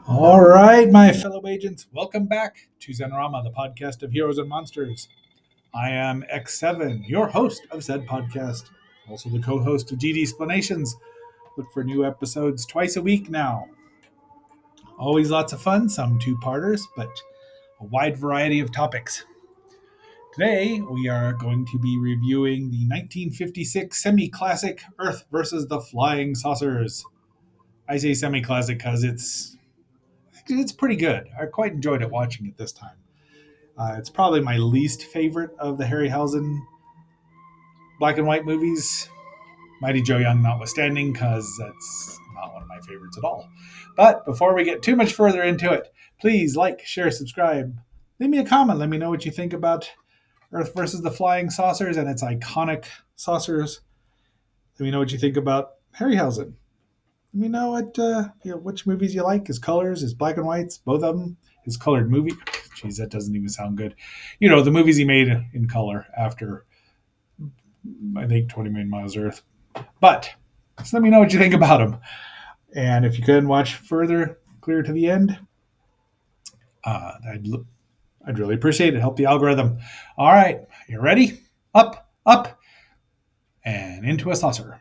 All right, my fellow agents, welcome back to Zenorama, the podcast of heroes and monsters. I am X7, your host of said podcast, also the co host of GD Explanations. Look for new episodes twice a week now. Always lots of fun, some two parters, but a wide variety of topics. Today, we are going to be reviewing the 1956 semi classic Earth versus the Flying Saucers. I say semi classic because it's pretty good. I quite enjoyed it watching it this time. It's probably my least favorite of the Harryhausen black and white movies, Mighty Joe Young notwithstanding, because that's not one of my favorites at all. But before we get too much further into it, please like, share, subscribe. Leave me a comment. Let me know what you think about Earth versus the Flying Saucers and its iconic saucers. Let me know what you think about Harryhausen. Let me know which movies you like. His colors, his black and whites, both of them. His colored movie. Jeez, that doesn't even sound good. You know, the movies he made in color after, I think, 20 Million Miles Earth. But just let me know what you think about them. And if you could watch further, clear to the end, I'd really appreciate it. Help the algorithm. All right, you ready? Up, up, and into a saucer.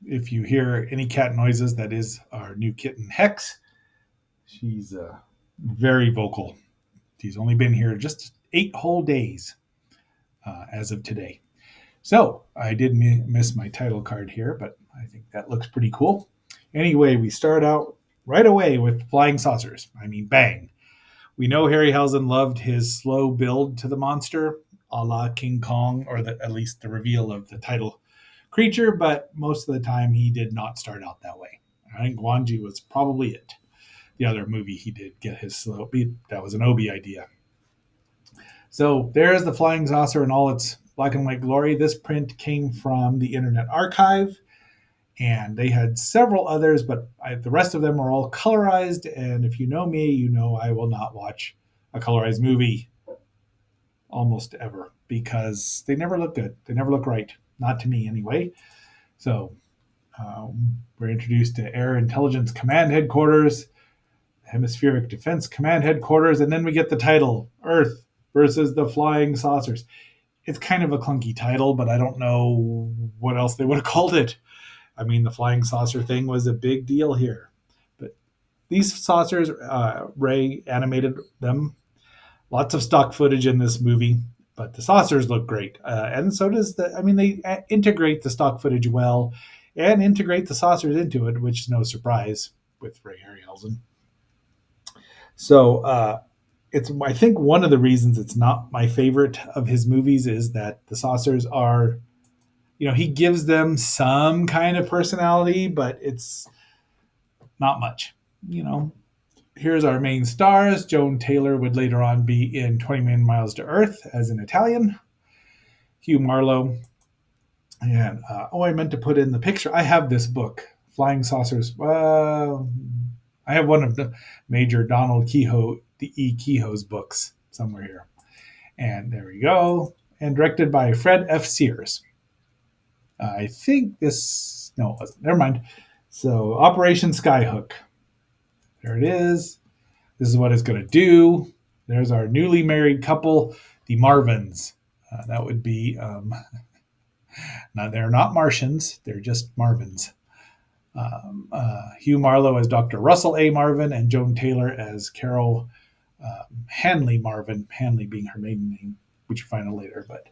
If you hear any cat noises, that is our new kitten Hex. She's very vocal. She's only been here just 8 whole days as of today. So I did miss my title card here, but I think that looks pretty cool. Anyway, we start out right away with flying saucers. I mean, bang. We know Harryhausen loved his slow build to the monster, a la King Kong, or at least the reveal of the title creature, but most of the time he did not start out that way. I think Guanji was probably it. The other movie he did get his slow beat, that was an Obi idea. So there's the flying saucer in all its black and white glory. This print came from the Internet Archive, and they had several others, but the rest of them were all colorized. And if you know me, you know I will not watch a colorized movie almost ever because they never look good. They never look right. Not to me, anyway. So we're introduced to Air Intelligence Command Headquarters, Hemispheric Defense Command Headquarters, and then we get the title Earth versus the Flying Saucers. It's kind of a clunky title, but I don't know what else they would have called it. I mean, the flying saucer thing was a big deal here. But these saucers, Ray animated them. Lots of stock footage in this movie, but the saucers look great. And so does they integrate the stock footage well and integrate the saucers into it, which is no surprise with Ray Harryhausen. So I think one of the reasons it's not my favorite of his movies is that the saucers are, he gives them some kind of personality, but it's not much. Here's our main stars. Joan Taylor would later on be in 20 Million Miles to Earth as an Italian. Hugh Marlowe. And, I meant to put in the picture. I have this book, Flying Saucers. I have one of the Major Donald Kehoe's books somewhere here. And there we go. And directed by Fred F. Sears. I think no, it wasn't. Never mind. So, Operation Skyhook. There it is. This is what it's going to do. There's our newly married couple, the Marvins. That would be, now they're not Martians, they're just Marvins. Hugh Marlowe as Dr. Russell A. Marvin and Joan Taylor as Carol Hanley Marvin, Hanley being her maiden name, which you find out later. But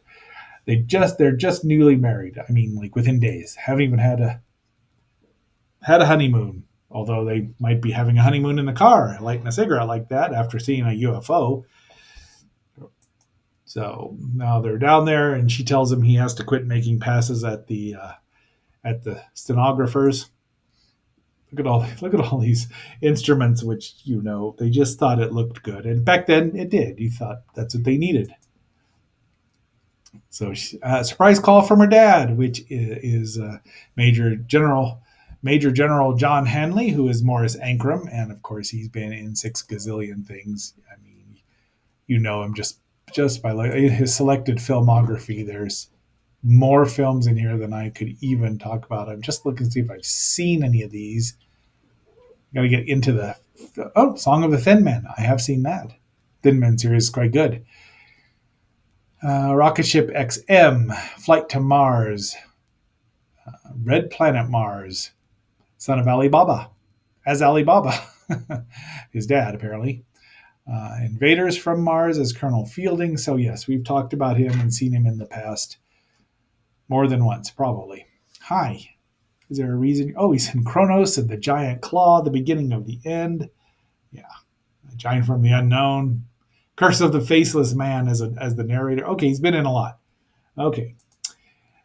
they're just newly married. I mean, like within days. Haven't even had a honeymoon. Although they might be having a honeymoon in the car, lighting a cigarette like that after seeing a UFO. So now they're down there, and she tells him he has to quit making passes at the stenographers. Look at all these instruments, which they just thought it looked good, and back then it did. You thought that's what they needed. So, surprise call from her dad, which is Major General Major General John Hanley, who is Morris Ankrum, and of course he's been in 6 gazillion things. I mean, you know him just by his selected filmography. There's more films in here than I could even talk about. I'm just looking to see if I've seen any of these. Got to get into the Song of the Thin Man. I have seen that. Thin Man series is quite good. Rocket Ship XM, Flight to Mars, Red Planet Mars, Son of Alibaba, as Alibaba, his dad apparently. Invaders from Mars as Colonel Fielding. So yes, we've talked about him and seen him in the past more than once, probably. Hi. Is there a reason? Oh, he's in Kronos and the Giant Claw, the beginning of the end. Yeah. A Giant from the Unknown. Curse of the Faceless Man as the narrator. Okay, he's been in a lot. Okay.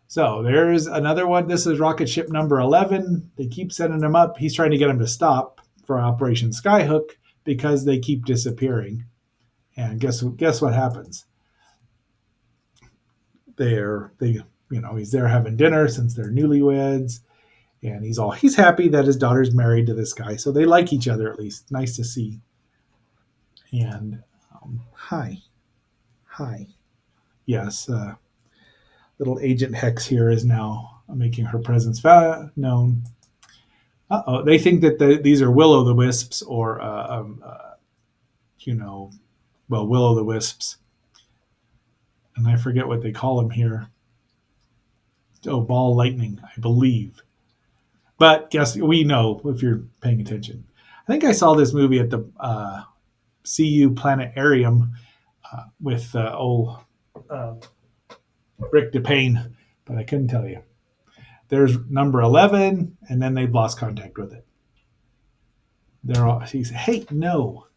So there's another one. This is rocket ship number 11. They keep sending him up. He's trying to get him to stop for Operation Skyhook because they keep disappearing. And guess what happens? He's there having dinner since they're newlyweds, and he's happy that his daughter's married to this guy, so they like each other at least. Nice to see. And hi, yes, little Agent Hex here is now making her presence known. They think that these are will-o'-the-wisps or will-o'-the-wisps, and I forget what they call them here. Oh, ball lightning, I believe. But guess we know if you're paying attention. I think I saw this movie at the CU Planetarium with Rick DePayne, but I couldn't tell you. There's number 11, and then they've lost contact with it. He's hey, no.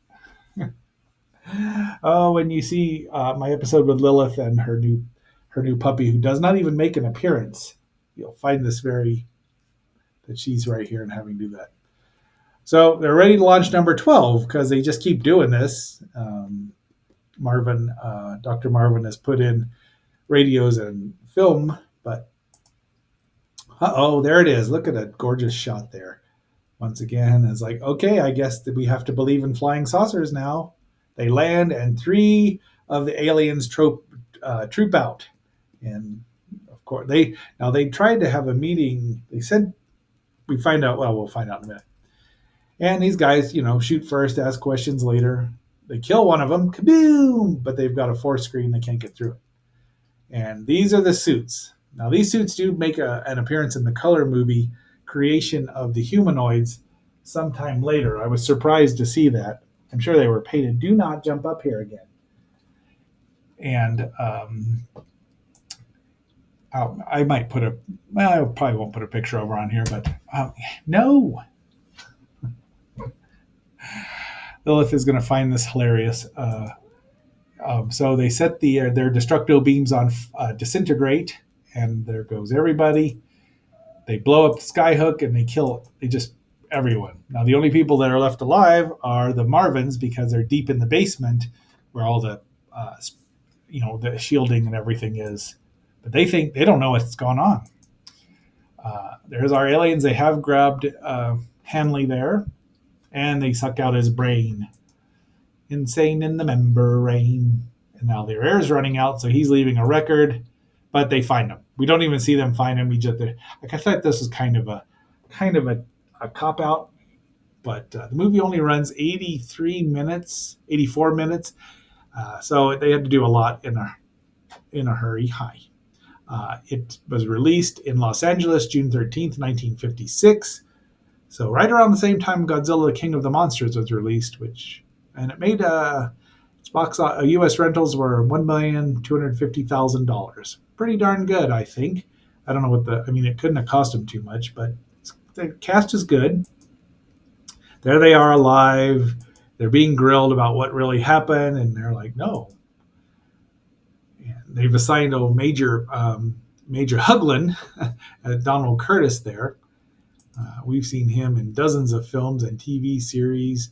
Oh, when you see my episode with Lilith and her new puppy, who does not even make an appearance, you'll find this that she's right here and having to do that. So they're ready to launch number 12 because they just keep doing this. Dr. Marvin has put in radios and film, but there it is. Look at a gorgeous shot there. Once again, it's like, okay, I guess that we have to believe in flying saucers now. They land, and 3 of the aliens troop out. And of course, they tried to have a meeting. They said we'll find out in a minute. And these guys, shoot first, ask questions later. They kill one of them, kaboom! But they've got a 4-screen, they can't get through it. And these are the suits. Now, these suits do make an appearance in the color movie Creation of the Humanoids sometime later. I was surprised to see that. I'm sure they were painted. Do not jump up here again. And I might I probably won't put a picture over on here, but no. Lilith is going to find this hilarious. So they set their destructo beams on disintegrate, and there goes everybody. They blow up the skyhook and they just everyone. Now the only people that are left alive are the Marvins because they're deep in the basement where all the the shielding and everything is. But they don't know what's going on. There's our aliens. They have grabbed Hanley there, and they suck out his brain. Insane in the membrane. And now their air is running out, so he's leaving a record. But they find him. We don't even see them find him. I thought this was kind of a cop out. But the movie only runs 84 minutes. So they had to do a lot in a hurry. Hi. It was released in Los Angeles, June 13th, 1956. So right around the same time Godzilla, the King of the Monsters was released, and it made its U.S. rentals were $1,250,000. Pretty darn good, I think. I don't know it couldn't have cost them too much, but the cast is good. There they are alive. They're being grilled about what really happened, and they're like, no. And they've assigned Major Huglen, Donald Curtis there. We've seen him in dozens of films and TV series.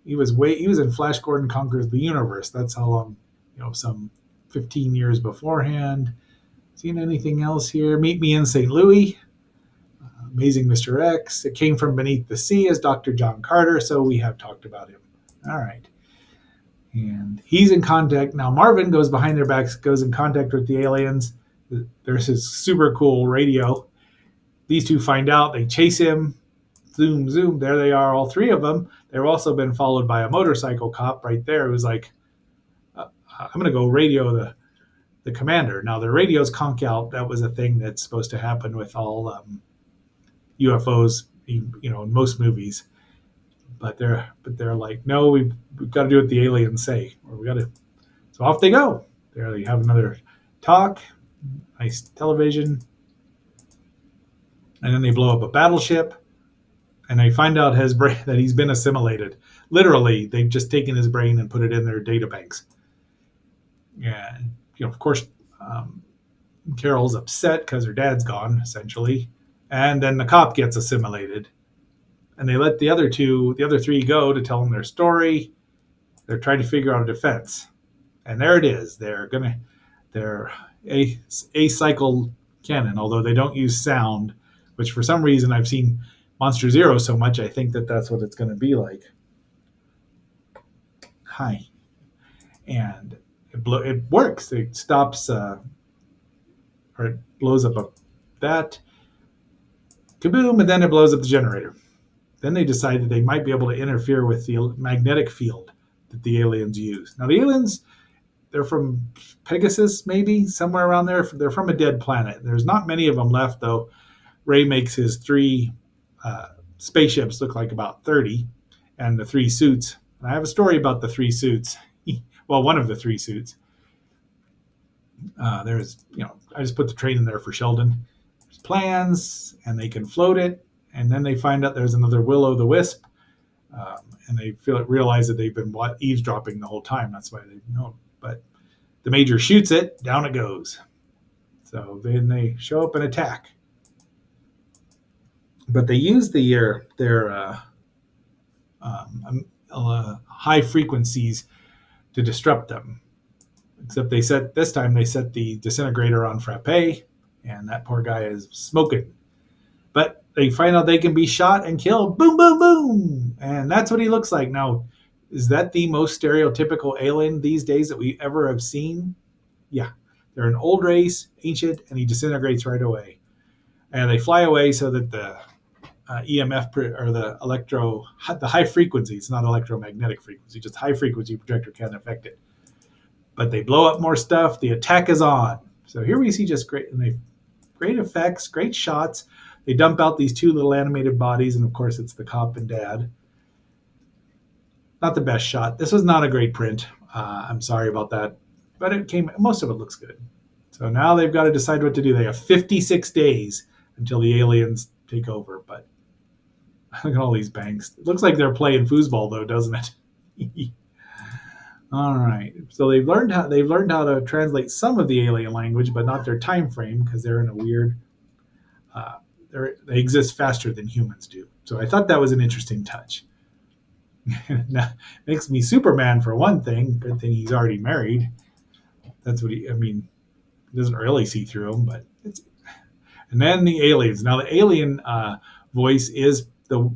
He was in Flash Gordon Conquers the Universe. That's how long, some 15 years beforehand. Seen anything else here? Meet Me in St. Louis, Amazing Mr. X. It Came from Beneath the Sea as Dr. John Carter, so we have talked about him. All right. And he's in contact. Now Marvin goes behind their backs, goes in contact with the aliens. There's his super cool radio. These two find out, they chase him. Zoom, zoom, there they are, all three of them. They've also been followed by a motorcycle cop right there who's like, I'm going to go radio the commander. Now, the radios conk out. That was a thing that's supposed to happen with all UFOs, in most movies. But they're like, no, we've got to do what the aliens say, or we got to. So off they go. There you have another talk, nice television, and then they blow up a battleship. And they find out his brain that he's been assimilated. Literally, they've just taken his brain and put it in their data banks. And of course, Carol's upset because her dad's gone, essentially. And then the cop gets assimilated, and they let the other three go to tell them their story. They're trying to figure out a defense, and there it is. They're a cycle cannon, although they don't use sound, which for some reason I've seen Monster Zero so much, I think that's what it's going to be like. Hi. And it works. It stops, or it blows up that. Kaboom, and then it blows up the generator. Then they decide that they might be able to interfere with the magnetic field that the aliens use. Now, the aliens, they're from Pegasus, maybe, somewhere around there. They're from a dead planet. There's not many of them left, though. Ray makes his three spaceships look like about 30, and the three suits. And I have a story about the three suits. Well, one of the three suits. I just put the train in there for Sheldon. There's plans, and they can float it. And then they find out there's another Will-O-the-Wisp, and they realize that they've been eavesdropping the whole time. That's why they know. But the Major shoots it, down it goes. So then they show up and attack. But they use their high frequencies to disrupt them. Except this time they set the disintegrator on Frappe, and that poor guy is smoking. But they find out they can be shot and killed. Boom, boom, boom. And that's what he looks like. Now, is that the most stereotypical alien these days that we ever have seen? Yeah. They're an old race, ancient, and he disintegrates right away. And they fly away so that the EMF or the high frequency, it's not electromagnetic frequency, just high frequency projector can't affect it. But they blow up more stuff. The attack is on. So here we see just great effects, great shots. They dump out these two little animated bodies, and of course it's the cop and dad. Not the best shot. This was not a great print. I'm sorry about that, but most of it looks good. So now they've got to decide what to do. They have 56 days until the aliens take over, but look at all these banks. It looks like they're playing foosball, though, doesn't it? All right. So they've learned how to translate some of the alien language, but not their time frame because they're in a weird. They exist faster than humans do. So I thought that was an interesting touch. Now, makes me Superman for one thing. Good thing he's already married. That's what he doesn't really see through him, but it's. And then the aliens. Now the alien voice is the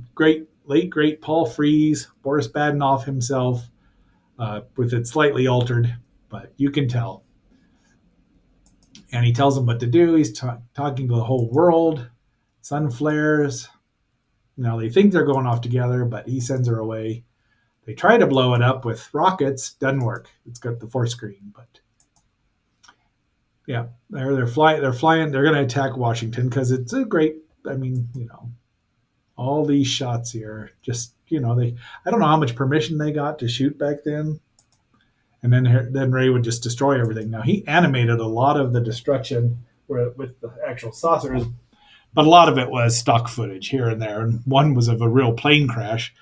late great Paul Frees, Boris Badenov himself, with it slightly altered, but you can tell. And he tells them what to do. He's talking to the whole world. Sun flares. Now they think they're going off together, but he sends her away. They try to blow it up with rockets. Doesn't work. It's got the force screen, but yeah, they're flying. They're going to attack Washington because it's a great. All these shots here. Just I don't know how much permission they got to shoot back then. And then Ray would just destroy everything. Now he animated a lot of the destruction with the actual saucers, but a lot of it was stock footage here and there. And one was of a real plane crash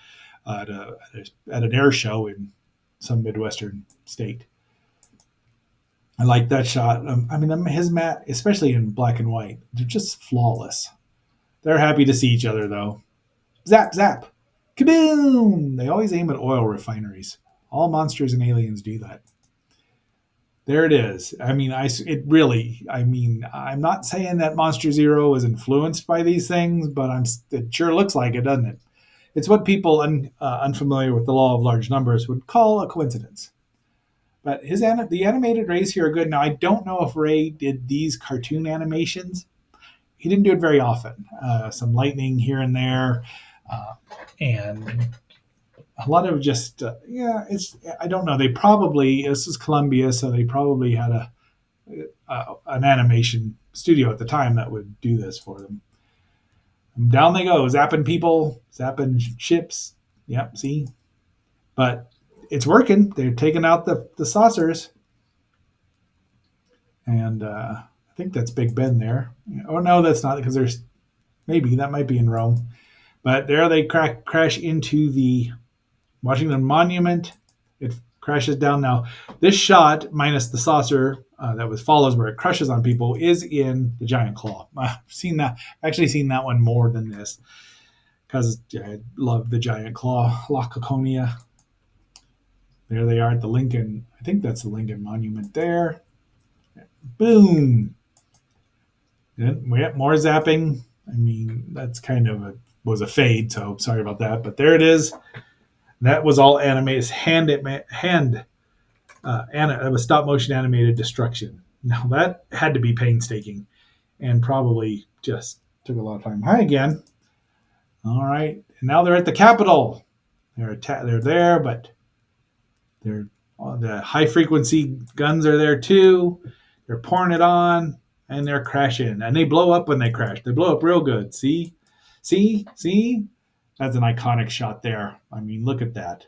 at an air show in some Midwestern state. I like that shot. His matte, especially in black and white, they're just flawless. They're happy to see each other, though. Zap, zap. Kaboom! They always aim at oil refineries. All monsters and aliens do that. There it is. I mean, I'm not saying that Monster Zero was influenced by these things, but it sure looks like it, doesn't it? It's what people unfamiliar with the law of large numbers would call a coincidence. But the animated rays here are good. Now, I don't know if Ray did these cartoon animations. He didn't do it very often. Some lightning here and there, and a lot of just I don't know. This is Columbia, so they probably had an animation studio at the time that would do this for them. And down they go, zapping people, zapping ships. Yep, see, but it's working. They're taking out the saucers, and I think that's Big Ben there. Oh no, that's not, because that might be in Rome, but there they crash into the Washington Monument. It crashes down. Now, this shot, minus the saucer that follows where it crushes on people, is in the Giant Claw. I've actually seen that one more than this, because I love the Giant Claw, La Coconia. There they are at the Lincoln. I think that's the Lincoln Monument there. Boom. Then we have more zapping. I mean, that's kind of was a fade, so sorry about that. But there it is. That was all animated, it was stop motion animated destruction. Now that had to be painstaking, and probably just took a lot of time. Hi again. All right, and now they're at the Capitol. They're there, but the high frequency guns are there too. They're pouring it on, and they're crashing, and they blow up when they crash. They blow up real good. See. That's an iconic shot there. I mean, look at that.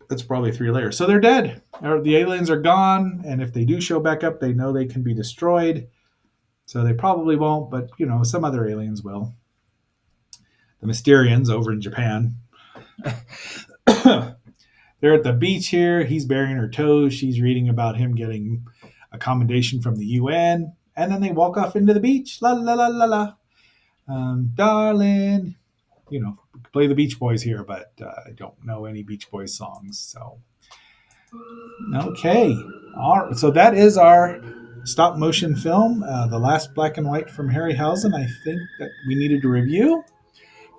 That's probably 3 layers. So they're dead. The aliens are gone, and if they do show back up, they know they can be destroyed. So they probably won't, but some other aliens will. The Mysterians over in Japan. They're at the beach here. He's burying her toes. She's reading about him getting accommodation from the UN, and then they walk off into the beach. La la la la la. Darling. Play the Beach Boys here, but I don't know any Beach Boys songs. So, okay. All right. So that is our stop motion film, the last black and white from Harryhausen, I think that we needed to review.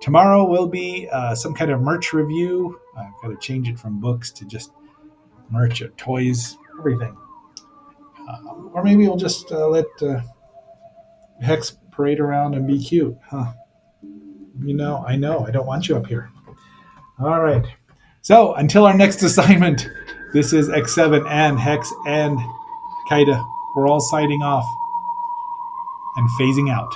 Tomorrow will be some kind of merch review. I've got to change it from books to just merch, toys, everything. Or maybe we'll just let Hex parade around and be cute, huh? I know, I don't want you up here. All right. So until our next assignment, this is X7 and Hex and Kaida. We're all signing off and phasing out.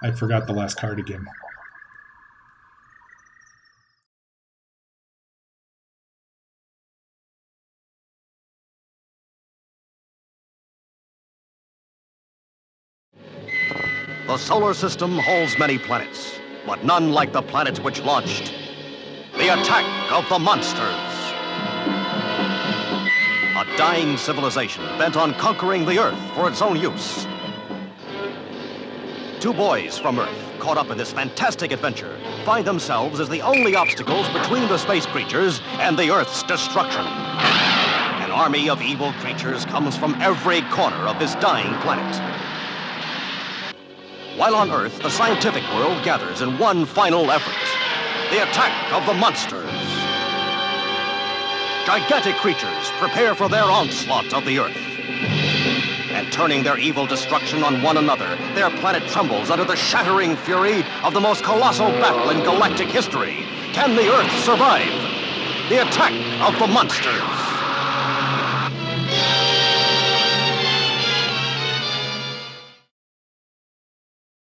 I forgot the last card again. The solar system holds many planets, but none like the planet which launched the attack of the monsters. A dying civilization bent on conquering the Earth for its own use. 2 boys from Earth, caught up in this fantastic adventure, find themselves as the only obstacles between the space creatures and the Earth's destruction. An army of evil creatures comes from every corner of this dying planet. While on Earth, the scientific world gathers in one final effort: the attack of the monsters. Gigantic creatures prepare for their onslaught of the Earth. And turning their evil destruction on one another, their planet trembles under the shattering fury of the most colossal battle in galactic history. Can the Earth survive? The attack of the monsters.